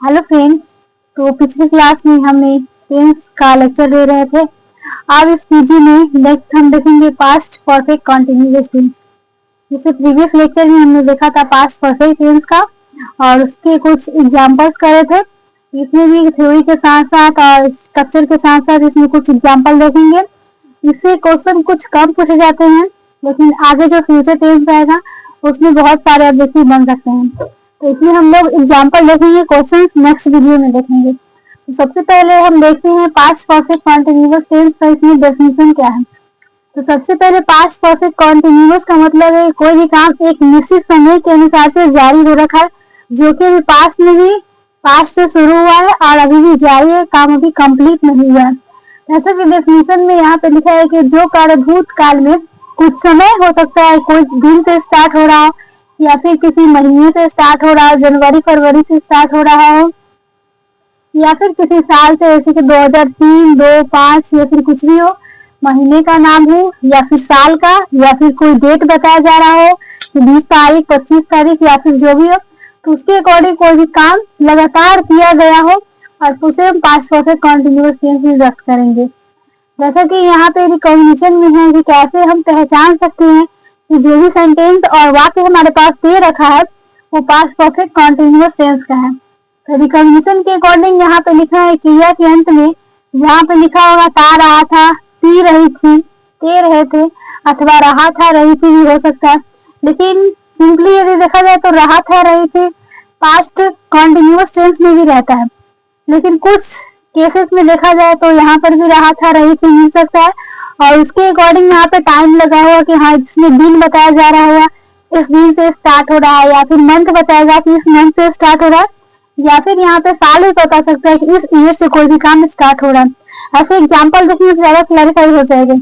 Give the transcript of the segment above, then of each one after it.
Hello friends. तो पिछली class में हमें टेंस का लेक्चर दे रहे थे। अब इस वीडियो में नेक्स्ट हम देखेंगे पास्ट परफेक्ट कंटिन्यूअस टेंस। जैसे प्रीवियस लेक्चर में हमने देखा था पास्ट परफेक्ट टेंस का और उसके कुछ एग्जांपल्स करे थे। इसमें भी थ्योरी के साथ साथ और स्ट्रक्चर के साथ साथ इसमें कुछ एग्जाम्पल देखेंगे। इससे क्वेश्चन कुछ कम पूछे जाते हैं, लेकिन आगे जो फ्यूचर टेंस आएगा उसमें बहुत सारे ऑब्जेक्टिव बन सकते हैं। तो इसमें हम लोग एग्जाम्पल देखेंगे, क्वेश्चंस नेक्स्ट वीडियो में देखेंगे। तो सबसे पहले हम देखते हैं पास्ट परफेक्ट कॉन्टिन्यूअस टेंस का इसमें डेफिनेशन क्या है। तो सबसे पहले पास्ट परफेक्ट कॉन्टिन्यूअस का मतलब है कोई भी काम एक निश्चित समय के अनुसार से जारी हो रखा है, जो कि अभी पास्ट में भी पास्ट से शुरू हुआ है और अभी भी जारी है, काम अभी कंप्लीट नहीं हुआ है। जैसे कि डेफिनेशन में यहाँ पे लिखा है कि जो कार्य भूतकाल में कुछ समय हो सकता है, कोई दिन से स्टार्ट हो रहा हो या फिर किसी महीने से स्टार्ट हो रहा हो, जनवरी फरवरी से स्टार्ट हो रहा हो या फिर किसी साल से, जैसे कि 2003, 2, 5 या फिर कुछ भी हो, महीने का नाम हो या फिर साल का या फिर कोई डेट बताया जा रहा हो कि 20 तारीख 25 तारीख या फिर जो भी हो, तो उसके अकॉर्डिंग कोई भी काम लगातार किया गया हो और उसे हम पास्ट परफेक्ट कंटिन्यूअस टेंस में व्यक्त करेंगे। जैसा कि यहाँ पे रिकॉग्निशन में है कि कैसे हम पहचान सकते हैं कि जो भी सेंटेंस और वाक्य हमारे पास दे रखा है वो पास्ट परफेक्ट कंटिन्यूअस टेंस का है। तो रिकॉग्निशन के अकॉर्डिंग यहाँ पे लिखा है क्रिया के अंत में जहाँ पे लिखा होगा ता रहा था, पी रही थी, ते रहे थे, अथवा रहा था रही थी भी हो सकता है। लेकिन सिंपली यदि देखा जाए तो रहा था रही थी पास्ट कंटिन्यूअस टेंस में भी रहता है, लेकिन कुछ केसेस में देखा जाए तो यहाँ पर भी रहा था रही थी मिल सकता है और उसके अकॉर्डिंग यहाँ पे टाइम लगा हुआ कि हाँ इसमें दिन बताया जा रहा है, इस दिन से स्टार्ट हो रहा है, या फिर मंथ बताएगा कि इस मंथ से स्टार्ट हो रहा है, या फिर यहाँ पे साल भी बता सकता है कि इस ईयर से कोई भी काम स्टार्ट हो रहा है। ऐसे एग्जाम्पल देखने से ज्यादा क्लैरिफाई हो जाएगा।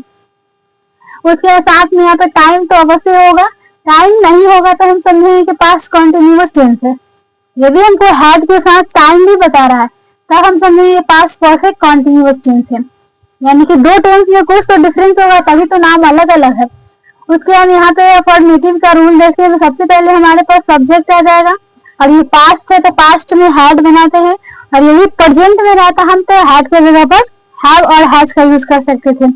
उसके साथ में यहाँ पे टाइम तो अवश्य होगा, टाइम नहीं होगा तो हम समझेंगे कि पास्ट कंटिन्यूअस टेंस है। यदि हमको हैड के साथ टाइम भी बता रहा है तब हम समझेंगे पास्ट परफेक्ट कंटिन्यूअस टेंस है, यानी कि दो टेंस में कुछ तो डिफरेंस होगा तभी तो नाम अलग अलग है। उसके बाद यहाँ पे अफर्मेटिव का रूल देखते हैं तो सबसे पहले हमारे पास सब्जेक्ट आ जाएगा और ये पास्ट है तो पास्ट में हैड बनाते हैं, और यदि प्रेजेंट में रहता हम तो हैड की जगह पर हैव और हैज का यूज कर सकते थे,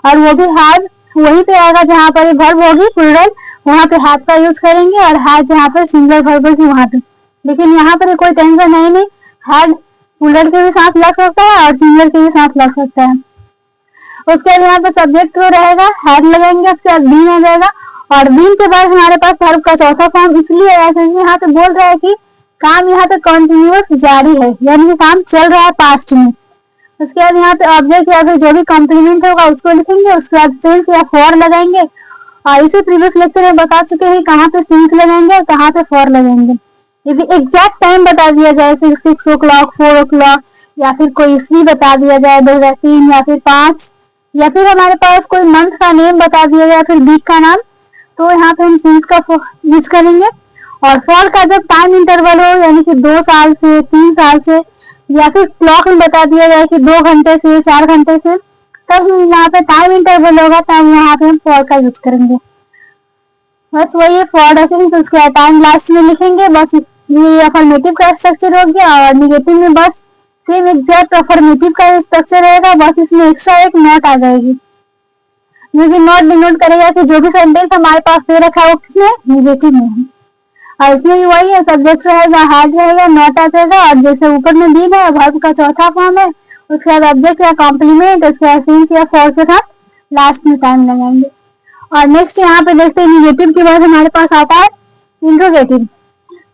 और वो भी हैव वहीं पे आएगा जहाँ पर वर्ब होगी प्लूरल, वहां पे हैव का यूज करेंगे, और हैज जहाँ पर सिंगल वर्ब होगी वहां पे। लेकिन यहाँ पर कोई टेंशन है नहीं, हैड प्लूरल के भी साथ लग सकता है और सिंगल के भी साथ लग सकता है। उसके बाद यहाँ पे सब्जेक्ट जो रहेगा हैड लगाएंगे, उसके बाद बीन आ जाएगा, और बीन के बाद हमारे पास वर्ब का चौथा फॉर्म इसलिए आया क्योंकि यहाँ पे बोल रहा है कि काम यहाँ पे कंटिन्यूअस जारी है, यानी कि काम चल रहा है पास्ट में। उसके बाद यहाँ पे ऑब्जेक्ट या फिर जो भी कॉम्प्लीमेंट होगा उसको लिखेंगे, उसके बाद सिंस या फॉर लगाएंगे, और इसे प्रीवियस लेक्चर में बता चुके हैं कहाँ पे सिंस लगाएंगे और कहाँ पे फॉर लगाएंगे। यदि एग्जैक्ट टाइम बता दिया जाए 6 o'clock 4 o'clock या फिर कोई ईस्वी बता दिया जाए 2003 या फिर 5, या फिर हमारे पास कोई मंथ का नेम बता दिया जाए फिर वीक का नाम, तो यहाँ पे हम सिंस का यूज करेंगे। और फॉर का जब टाइम इंटरवल हो यानी कि 2 साल से 3 साल से या फिर क्लॉक में बता दिया जाए कि 2 घंटे से 4 घंटे से, तब यहाँ पे टाइम इंटरवल होगा तब यहाँ पे हम फॉर का यूज करेंगे। बस वही है फॉर डेफिनेशन। उसके टाइम लास्ट में लिखेंगे। बस ये अफर्मेटिव का स्ट्रक्चर हो गया, और निगेटिव में बस सेम एग्जैक्ट अफर्मेटिव का स्ट्रक्चर रहेगा, बस इसमें एक्स्ट्रा एक नोट आ जाएगी जो कि नोट डिनोट करेगा कि जो भी सेंटेंस हमारे पास दे रखा है वो किसमें निगेटिव में है। और इसमें भी वही है, सब्जेक्ट रहेगा, हैड रहेगा, नोट आ जाएगा, और जैसे ऊपर में बीन है वर्ब का चौथा फॉर्म है, उसके बाद ऑब्जेक्ट या कॉम्प्लीमेंट, उसके बाद सिंस या फॉर के साथ लास्ट में टाइम लगाएंगे। और नेक्स्ट यहाँ पे देखते हैं निगेटिव के बाद हमारे पास आता है इंट्रोगेटिव।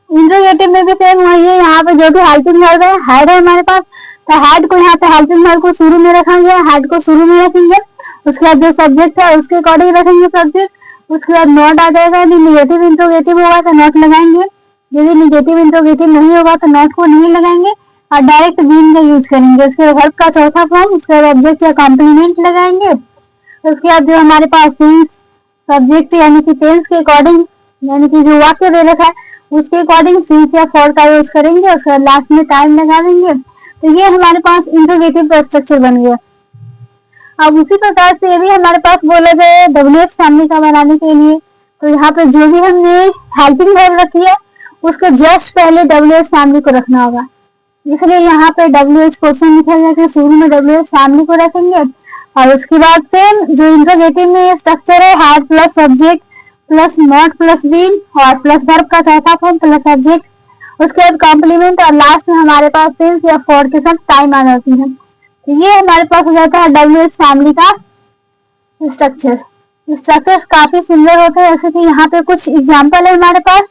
इंट्रोगेटिव में भी सेम वही है, यहाँ पे जो भी हेल्पिंग वर्ब है हैड है हमारे पास, तो हैड को यहाँ पे हेल्पिंग वर्ब को शुरू में रखेंगे, हैड को शुरू में रखेंगे, उसके बाद जो सब्जेक्ट है उसके अकॉर्डिंग रखेंगे सब्जेक्ट, उसके बाद नोट आ जाएगा। यदि निगेटिव इंट्रोगेटिव होगा तो नोट लगाएंगे, यदि निगेटिव इंट्रोगेटिव नहीं होगा तो नोट को नहीं लगाएंगे और डायरेक्ट बीन का यूज करेंगे। उसके वर्ब का चौथा फॉर्म, उसके बाद ऑब्जेक्ट या कॉम्प्लीमेंट लगाएंगे, उसके बाद जो हमारे पास सिंस सब्जेक्ट यानी कि टेंस के अकॉर्डिंग यानी कि जो वाक्य दे रखा है उसके अकॉर्डिंग सिंस या फॉर का यूज करेंगे, उसके बाद लास्ट में टाइम लगा देंगे। तो ये हमारे पास इंट्रोगेटिव का स्ट्रक्चर बन गया। अब उसी प्रकार से यदि हमारे पास बोला जाए डब्ल्यूएच फैमिली का बनाने के लिए, तो यहाँ पे जो भी हमने हेल्पिंग वर्ब रखी है उसके जस्ट पहले डब्ल्यूएच फैमिली को रखना होगा। इसलिए यहाँ पे WH क्वेश्चन लिखा गया कि शुरू में WH फैमिली को रखेंगे और उसके बाद से जो इंट्रोगेटिव में स्ट्रक्चर है had plus subject plus not plus been और प्लस वर्ब का चौथा फॉर्म प्लस सब्जेक्ट, उसके बाद कॉम्प्लीमेंट और लास्ट में हमारे पास सिंस या फॉर के साथ टाइम आ जाती है। तो ये हमारे पास हो जाता है WH फैमिली का स्ट्रक्चर। स्ट्रक्चर काफी सिमिलर होते हैं, जैसे कि यहाँ पे कुछ एग्जाम्पल है हमारे पास।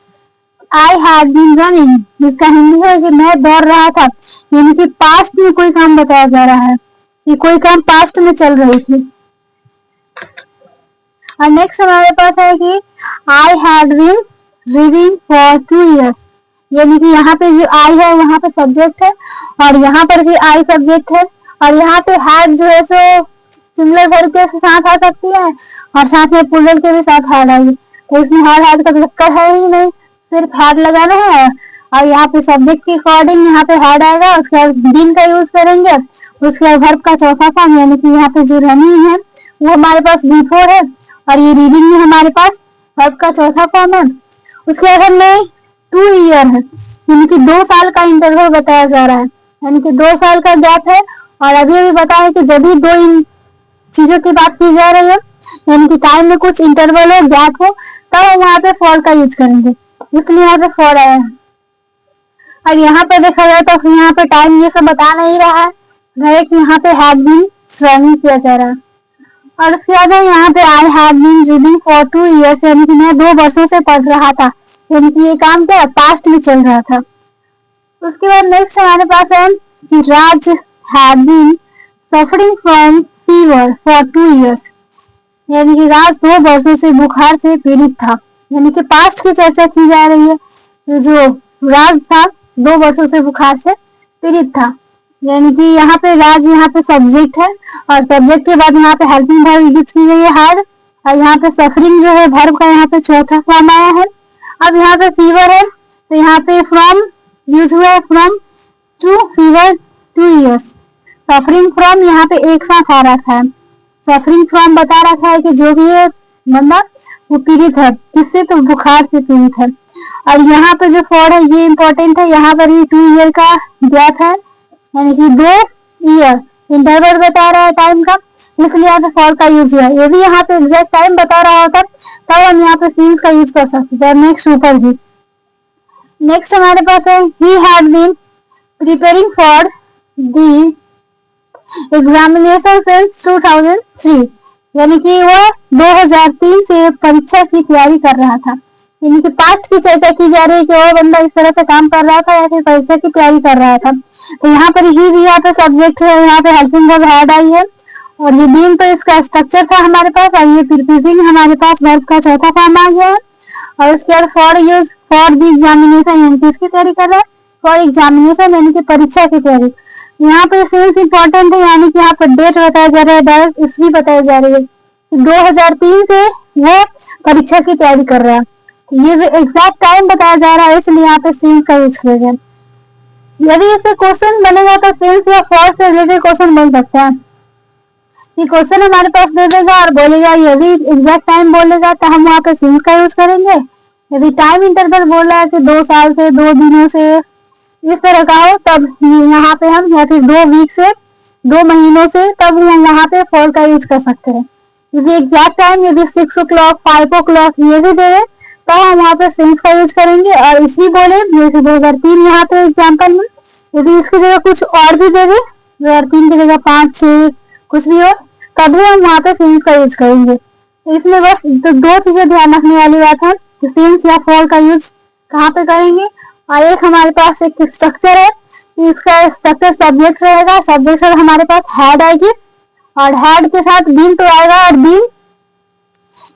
आई हैड बीन रनिंग, जिसका हिंदी है कि मैं दौड़ रहा था, यानी कि पास्ट में कोई काम बताया जा रहा है कि कोई काम पास्ट में चल रही थी। और नेक्स्ट हमारे पास है कि I had been reading for 2 years, यानी कि यहाँ पे जो आई है वहां पे सब्जेक्ट है और यहाँ पर भी आई सब्जेक्ट है और यहाँ पे हैड जो है सो सिमिलर वर्ब के साथ आ सकती है और साथ में प्लूरल के भी साथ हैड आएगी। तो इसमें हैड का चक्कर है ही नहीं, सिर्फ हैड लगाना है और यहाँ पे सब्जेक्ट के अकॉर्डिंग यहाँ पे हैड आएगा, उसके बाद बीन का यूज करेंगे, उसके बाद वर्ब का चौथा फॉर्म यानी कि यहाँ पे जो रनिंग है वो हमारे पास बिफोर है और ये रीडिंग में हमारे पास वर्ब का चौथा फॉर्म है। उसके बाद हमने 2 year है, यानी कि 2 साल का इंटरवल बताया जा रहा है, यानी कि 2 साल का गैप है और अभी बताया कि जब भी 2 चीजों की बात की जा रही है यानी कि टाइम में कुछ इंटरवल हो गैप हो तब हम वहां पे फॉर का यूज करेंगे, इसलिए यहाँ पे फॉर आया है। और यहाँ पे देखा जाए तो यहाँ पे टाइम ये सब बता नहीं रहा है कि यहाँ पे हैड बीन रनिंग किया जा रहा है। और उसके बाद यहाँ पे I had been reading for 2 years, यानी कि मैं 2 वर्षों से पढ़ रहा था, यानी कि ये काम क्या पास्ट में चल रहा था। उसके बाद नेक्स्ट हमारे पास है कि Raj had been suffering from fever for 2 years, यानी कि राज 2 वर्षों से बुखार से पीड़ित था, यानी कि पास्ट की चर्चा की जा रही है कि जो राज था 2 वर्षों से बुखार से पीड़ित था, यानी कि यहाँ पे राज यहाँ पे सब्जेक्ट है और सब्जेक्ट के बाद यहाँ पे हेल्पिंग वर्ब यूज की गई है हैड और यहाँ पे सफरिंग जो है वर्ब का यहाँ पे चौथा फॉर्म आया है। अब यहाँ पे फीवर है तो यहाँ पे फ्रॉम यूज हुआ है from to fever 2 years, suffering from यहाँ पे एक साथ आ रखा है, सफरिंग फ्रॉम बता रखा है कि जो भी है बंदा वो पीड़ित है, किससे तो बुखार से पीड़ित है। और यहाँ पे जो फॉर है ये इंपॉर्टेंट है, यहाँ पर भी 2 year का गैप है यानी कि 2 year इंटरवल बता रहा है टाइम का, इसलिए यहाँ पे फॉर का यूज हुआ है। यदि यहाँ पे एग्जैक्ट टाइम बता रहा होता तब हम यहाँ पे सिंस का यूज कर सकते थे। नेक्स्ट ऊपर भी नेक्स्ट हमारे पास है he had been preparing for the examination since 2003, यानी कि वह 2003 से परीक्षा की तैयारी कर रहा था, यानी कि पास्ट की चर्चा की जा रही है कि वो बंदा इस तरह से काम कर रहा था या फिर परीक्षा की तैयारी कर रहा था। तो यहाँ पर ही भी यहाँ पे सब्जेक्ट है, यहाँ पे हेल्पिंग वर्ब हैड आई है और ये बीन तो इसका स्ट्रक्चर था हमारे पास और ये प्रीपेयरिंग हमारे पास वर्ब का चौथा फॉर्म आ गया है। और उसके बाद for use for the examination यानी कि इसकी तैयारी कर रहा है, फॉर एग्जामिनेशन यानी कि परीक्षा की तैयारी। यहाँ पे सिंस इंपॉर्टेंट है यानी कि यहाँ पर डेट बताया जा रहा है, डायरेक्ट इसलिए बताई जा रही है कि 2003 से वो परीक्षा की तैयारी कर रहा है, ये जो एग्जैक्ट टाइम बताया जा रहा है इसलिए यहाँ पे सिंस का यूज किया गया। यदि इसे क्वेश्चन बनेगा तो सिंस या फॉर से रिलेटेड क्वेश्चन बन सकता है कि क्वेश्चन हमारे पास दे देगा और बोलेगा, यदि एग्जैक्ट टाइम बोलेगा तो हम वहाँ पे सिंस का यूज करेंगे, यदि टाइम इंटरवल बोल रहा है कि 2 साल से 2 दिनों से इस तरह का हो तब यहाँ पे हम या फिर 2 वीक से 2 महीनों से तब हम वहाँ पे फॉर का यूज कर सकते हैं। यदि एग्जैक्ट टाइम यदि 6 o'clock 5 o'clock ये भी दे दे तो हम वहाँ पे सिंस का यूज करेंगे। और इसी बोले जैसे 2003 यहाँ पे एग्जाम्पल में यदि इसकी जगह कुछ और भी दे दे 2003 की जगह 5 6 कुछ भी हो तब भी हम वहाँ पे सिंस का यूज करेंगे। इसमें बस 2 चीजें ध्यान रखने वाली बात है कि सिंस या फॉर का यूज कहाँ पे करेंगे। और एक हमारे पास एक स्ट्रक्चर है कि इसका स्ट्रक्चर सब्जेक्ट रहेगा, सब्जेक्ट से हमारे पास हैड आएगी और हैड के साथ बीन तो आएगा और बीन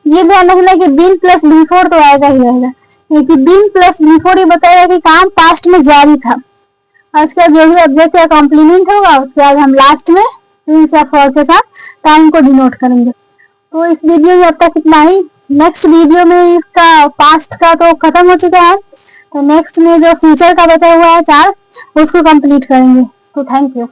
ये ध्यान रखना कि बीन प्लस बिफोर तो आएगा ही आएगा, क्योंकि बीन प्लस बिफोर ये बताएगा कि काम पास्ट में जारी था। और उसके बाद जो भी ऑब्जेक्ट या कॉम्प्लीमेंट होगा उसके बाद हम लास्ट में सिंस या फॉर के साथ टाइम को डिनोट करेंगे। तो इस वीडियो में अब तक इतना ही। नेक्स्ट वीडियो में इसका पास्ट का तो खत्म हो चुका है, तो नेक्स्ट में जो फ्यूचर का बचा हुआ है 4 उसको कंप्लीट करेंगे। तो थैंक यू।